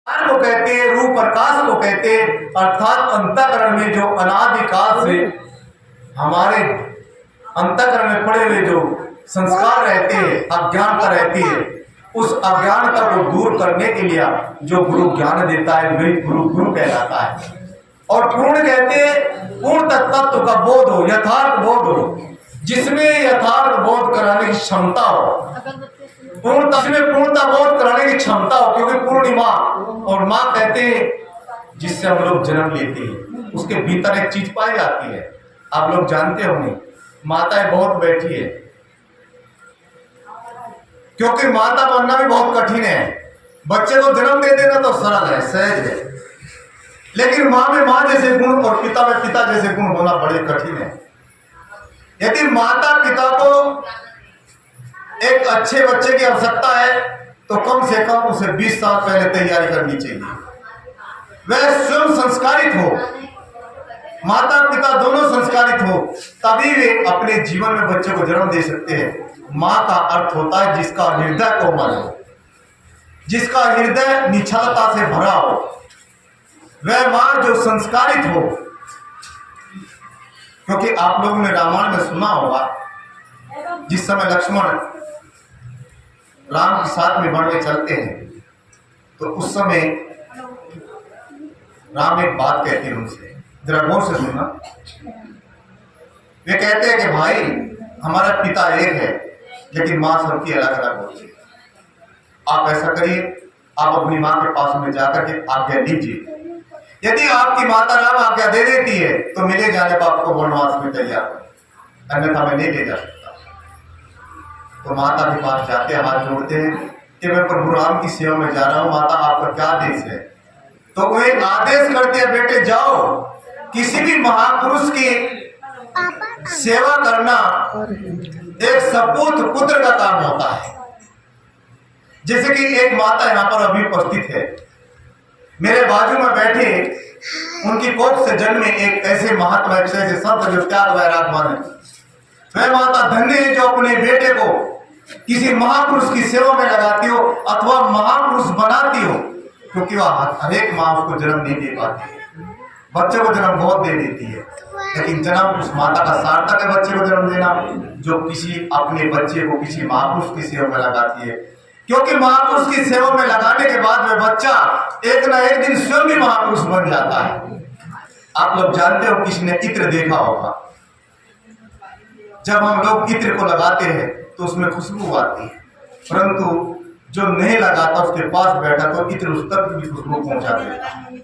ज्ञान को कहते हैं, रूप प्रकाश को कहते हैं, अर्थात अंतःकरण में जो अनादिकाल से हमारे अंतःकरण में पड़े हुए जो संस्कार रहते हैं, अज्ञानता रहती है, उस अज्ञानता को दूर करने के लिए जो गुरु ज्ञान देता है वही गुरु कहलाता है। और पूर्ण कहते हैं पूर्ण तत्व का बोध हो, यथार्थ बोध हो, जिसमें यथार्थ बोध कराने की क्षमता हो, पूर्णता बोध कराने की क्षमता हो। क्योंकि पूर्णिमा और माँ कहते हैं जिससे हम लोग जन्म लेते हैं उसके भीतर एक चीज पाई जाती है। आप लोग जानते होंगे माताएं बहुत बैठी है, क्योंकि माता बनना भी बहुत कठिन है। बच्चे को जन्म दे देना तो सरल है, सहज है, लेकिन माँ में माँ जैसे गुण और पिता में पिता जैसे गुण होना बड़े कठिन है। यदि माता पिता को एक अच्छे बच्चे की आवश्यकता है तो कम से कम उसे 20 साल पहले तैयारी करनी चाहिए। वह स्वयं संस्कारित हो, माता पिता दोनों संस्कारित हो, तभी वे अपने जीवन में बच्चे को जन्म दे सकते हैं। माँ का अर्थ होता है जिसका हृदय कोमल हो, जिसका हृदय निछलता से भरा हो, वह माँ जो संस्कारित हो। क्योंकि आप लोगों ने रामायण में सुना होगा जिस समय लक्ष्मण राम के साथ में वन में चलते हैं तो उस समय राम एक बात कहते हैं उनसे, जरा गौर से सुनना। वे कहते हैं कि भाई हमारा पिता एक है लेकिन माँ सबकी अलग अलग होती है। आप ऐसा करिए, आप अपनी माँ के पास में जाकर के आज्ञा लीजिए। यदि आपकी माता राम आज्ञा दे देती है तो मिले जाने को आपको वनवास में तैयार हो, अन्यथा मैं नहीं ले जा सकता। तो माता के पास जाते हाथ जोड़ते हैं कि मैं प्रभु राम की सेवा में जा रहा हूँ, माता आपका क्या आदेश है? तो वो एक आदेश करते हैं, बेटे जाओ, किसी भी महापुरुष की सेवा करना एक सपूत पुत्र का काम होता है। जैसे कि एक माता यहाँ पर अभी उपस्थित है, मेरे बाजू में बैठे उनकी कोख से जन्मे एक ऐसे महात्मा, एक ऐसे संत जो त्याग वैरागवान है। वह माता धन्य है जो अपने बेटे को किसी महापुरुष की सेवा में लगाती हो अथवा महापुरुष बनाती हो, क्योंकि वह हर एक माँ उसको जन्म नहीं दे पाती। बच्चे को जन्म बहुत दे देती है, लेकिन जन्म उस माता का सार्थक है बच्चे को जन्म देना जो किसी अपने बच्चे को किसी महापुरुष की सेवा में लगाती है। क्योंकि महापुरुष की सेवा में लगाने के बाद वह बच्चा एक ना एक दिन स्वयं भी महापुरुष बन जाता है। आप लोग जानते हो, किसी ने इत्र देखा होगा, जब हम लोग इत्र को लगाते हैं तो उसमें खुशबू आती है, परंतु जो नहीं लगाता उसके पास बैठा तो इत्र उस तक भी खुशबू पहुंचा देता है।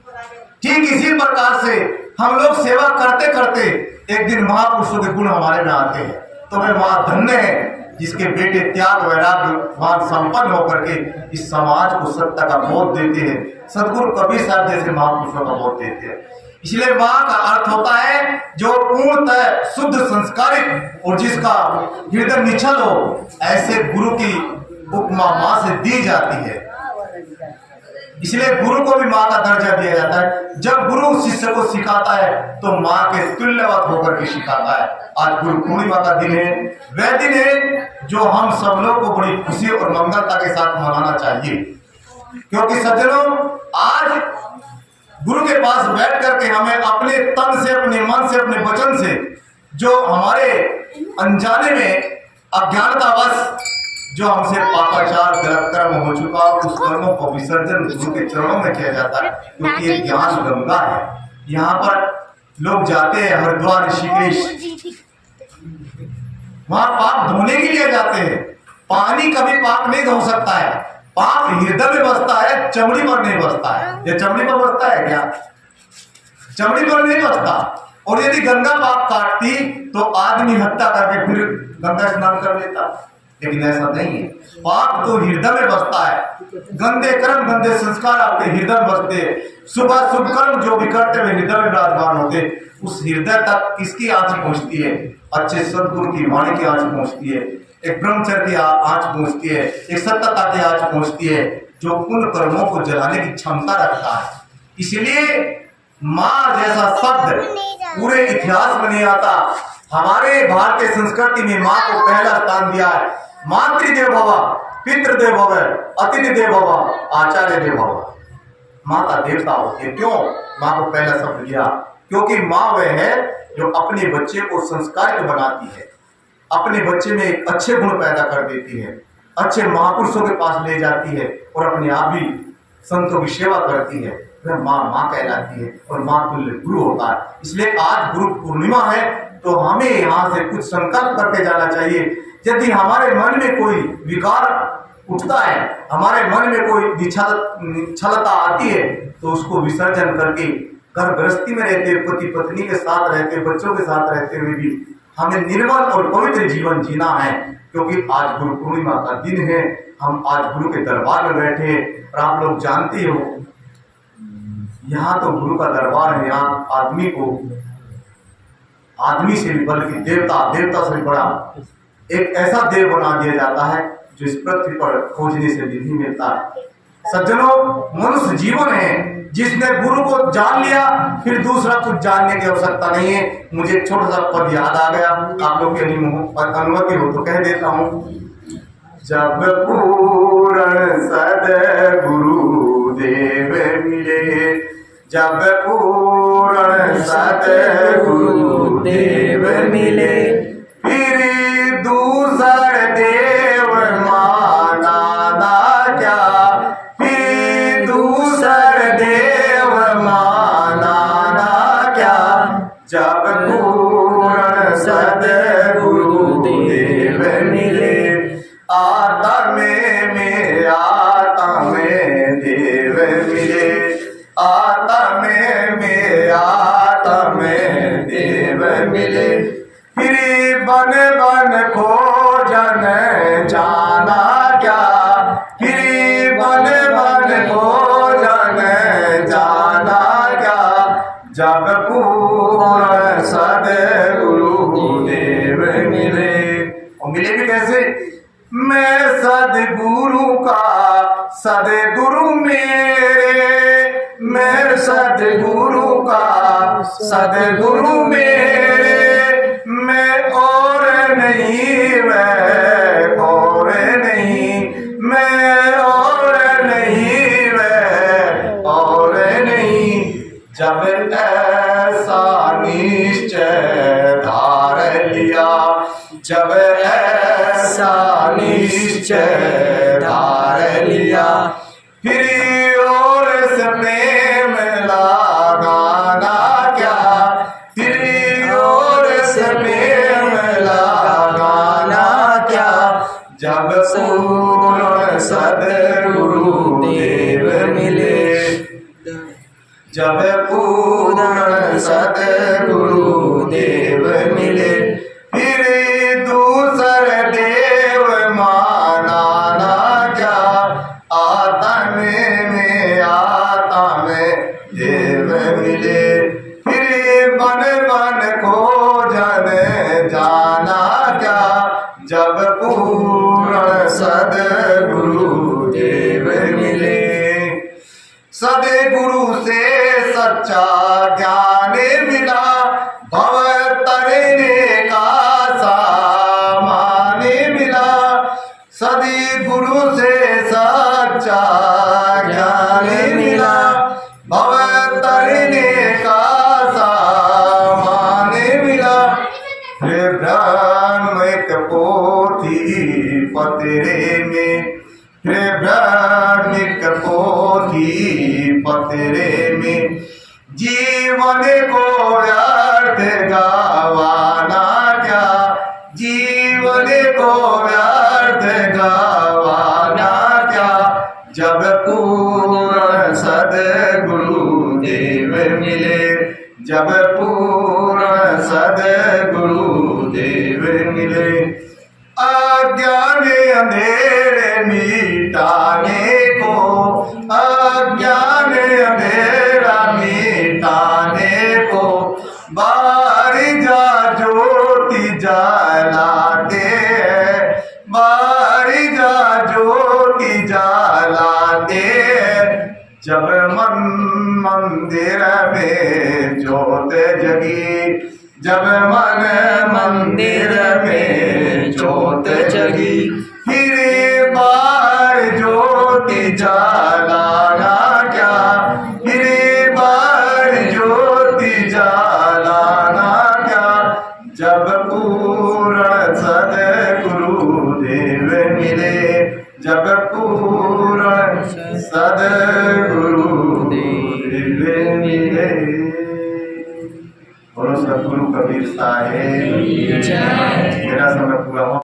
ठीक इसी प्रकार से हम लोग सेवा करते करते एक दिन महापुरुषों के गुण हमारे में आते हैं, तो वह माँ धन्य है जिसके बेटे त्याग वैराग्यवान संपन्न होकर के इस समाज को सत्य का बोध देते हैं। सदगुरु कबीर साहब जैसे महापुरुषों का बोध देते हैं। इसलिए माँ का अर्थ होता है जो पूर्णतः शुद्ध संस्कारित और जिसका हृदय निश्चल हो, ऐसे गुरु की उपमा माँ से दी जाती है। इसलिए गुरु को भी माँ का दर्जा दिया जाता है। जब गुरु शिष्य को सिखाता है तो माँ के तुल्यवत होकर के सिखाता है। आज गुरु पूर्णिमा का दिन है, वह दिन है जो हम सब लोग को बड़ी खुशी और मंगलता के साथ मनाना चाहिए। क्योंकि सज्जनों, आज गुरु के पास बैठ करके हमें अपने तन से, अपने मन से, अपने वचन से जो हमारे अनजाने में अज्ञानतावश जो हमसे पापाचार गलत कर्म हो चुका, उस कर्मों को विसर्जन गुरु के चरणों में किया जाता है। क्योंकि ये ज्ञान गंगा है। यहाँ पर लोग जाते हैं हरिद्वार, ऋषिकेश, वहां पाप धोने के लिए जाते हैं। पानी कभी पाप नहीं धो सकता है, पाप हृदय में बसता है, चमड़ी पर नहीं बसता है। ये चमड़ी पर बसता है क्या? चमड़ी पर नहीं बसता। और यदि गंगा पाप काटती तो आदमी हत्या करके फिर गंगा स्नान कर लेता, लेकिन ऐसा नहीं है। पाप तो हृदय में बसता है। गंदे कर्म, गंदे संस्कार आपके हृदय में बसते। सुबह शुभ कर्म जो भी करते हुए हृदय में विराजमान होते, उस हृदय तक किसकी आंच पहुंचती है? अच्छे सदगुरु की वाणी की आंच पहुंचती है, एक ब्रह्मचर्य की आंच पहुंचती है, एक सत्यता की आंच पहुंचती है, जो उन कर्मों को जलाने की क्षमता रखता है। इसलिए माँ जैसा शब्द पूरे इतिहास में नहीं आता। हमारे भारतीय संस्कृति में माँ को पहला स्थान दिया है। मातृदेव भव, पितृदेव भव, अतिथि देव भव, आचार्य देव भव। माँ का देवता होती है। क्यों माँ को पहला शब्द दिया? क्योंकि माँ वह है जो अपने बच्चे को संस्कारित बनाती है, अपने बच्चे में एक अच्छे गुण पैदा कर देती है, अच्छे महापुरुषों के पास ले जाती है और अपने आप ही संतों की सेवा करती है। वह माँ कहलाती है और माँ तुल्य गुरु होता है। इसलिए आज गुरु पूर्णिमा है तो हमें यहाँ से कुछ संकल्प करके जाना चाहिए। यदि हमारे मन में कोई विकार उठता है, हमारे मन में कोई निश्चलता आती है, तो उसको विसर्जन करके घर गृहस्थी में रहते हुए, पति पत्नी के साथ रहते हुए, बच्चों के साथ रहते हुए भी हमें निर्मल और पवित्र जीवन जीना है। क्योंकि आज गुरु पूर्णिमा का दिन है, हम आज गुरु के दरबार में बैठे हैं। और आप लोग जानते हो यहाँ तो गुरु का दरबार है, यहाँ आदमी से भी बल्कि देवता से भी बड़ा एक ऐसा देव बना दिया जाता है जो इस पृथ्वी पर खोजने से नहीं मिलता है। सज्जनों, मनुष्य जीवन है, जिसने गुरु को जान लिया फिर दूसरा कुछ जानने की आवश्यकता नहीं है। मुझे एक छोटा सा पद याद आ गया, आप लोग की अनुमति हो तो कह देता हूँ। जब पूर्ण सद्गुरु देव मिले, जब पूर्ण सद्गुरु देव मिले, फिर दूसर देव माना ना क्या, फिर दूसर देव माना ना क्या। जब पूर्ण सद्गुरु देव मिले, आत्मा में देव मिले, आत्मा में देव मिले, फिर बन खोजन जाना क्या, फिर बन खोजन जाना क्या। जब पूर्ण सद्गुरु देव मिले, और मिले भी कैसे? मैं सद्गुरु का सद्गुरु मेरे, मैं सद्गुरु का सद्गुरु मेरे, मैं और नहीं वह और नहीं, मैं और नहीं वह और नहीं। जब ऐसा निश्चय धार लिया, जब ऐसा निश्चय धार लिया, फिर और से प्रेम लगाना क्या, फिर और से प्रेम लगाना क्या। जब पूर्ण सद्गुरु देव मिले, जब पूर्ण सद्गुरु देव मिले, फिर दूसर देव माना ना क्या। आत्मा में देव मिले, फिर बन खोजन जाना क्या। जब पूर्ण सद्गुरु देव मिले, सद्गुरु से सच्चा ज्ञान मिला, भव तरने का सामान मिला। सद्गुरु से सच्चा ज्ञान मिला, भव तरने का सामान मिला। ब्रह्मिक पोथी पतरे में, ब्रह्मिक पोथी पतरे में, जीवन को व्यर्थ गवाना क्या, जीवन को व्यर्थ गवाना क्या। जब पूर्ण सद्गुरु देव मिले, जब पूर्ण सद्गुरु देव मिले, अज्ञान अंधेरे मिटाने को, अज्ञान अंधेरा मिटाने को, बारिजा ज्योति जलाते हैं, बारिजा ज्योति जलाते हैं। जब मंदिर में ज्योत जगी, जब मंदिर में ज्योत जगी, फिर बार ज्योति जलाना क्या, जब पूर्ण सद्गुरुदेव मिले, जब पूर्ण सद्गुरुदेव मिले। बोलो सद्गुरु कबीर साहेब। मेरा समय पूरा हो